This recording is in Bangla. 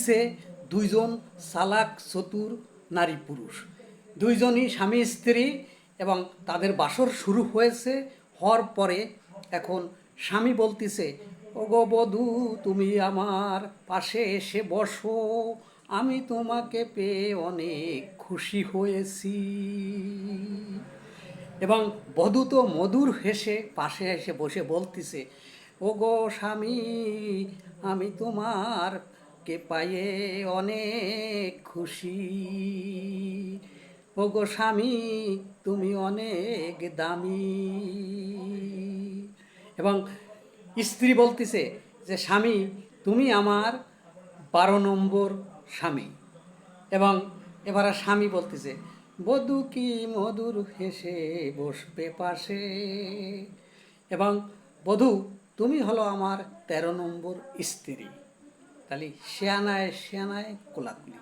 সে দুইজন চালাক চতুর নারী পুরুষ, দুইজনই স্বামী স্ত্রী, এবং তাদের বাসর শুরু হয়েছে। হওয়ার পরে এখন স্বামী বলতিছে, ওগো বধূ, তুমি আমার পাশে এসে বসো, আমি তোমাকে পেয়ে অনেক খুশি হয়েছি। এবং বধূ তো মধুর হেসে পাশে এসে বসে বলতিছে, ওগো স্বামী, আমি তোমার কে পাইয়ে অনেক খুশি। ওগো স্বামী, তুমি অনেক দামি। এবং স্ত্রী বলতিছে যে, স্বামী, তুমি আমার 12 নম্বর স্বামী। এবং এবার স্বামী বলতেছে, বধূ কি মধুর হেসে বসবে পাশে। এবং বধূ, তুমি হলো আমার 13 নম্বর স্ত্রী। তাহলে শেয়ানায় শেয়ানায় কোলাকুলি।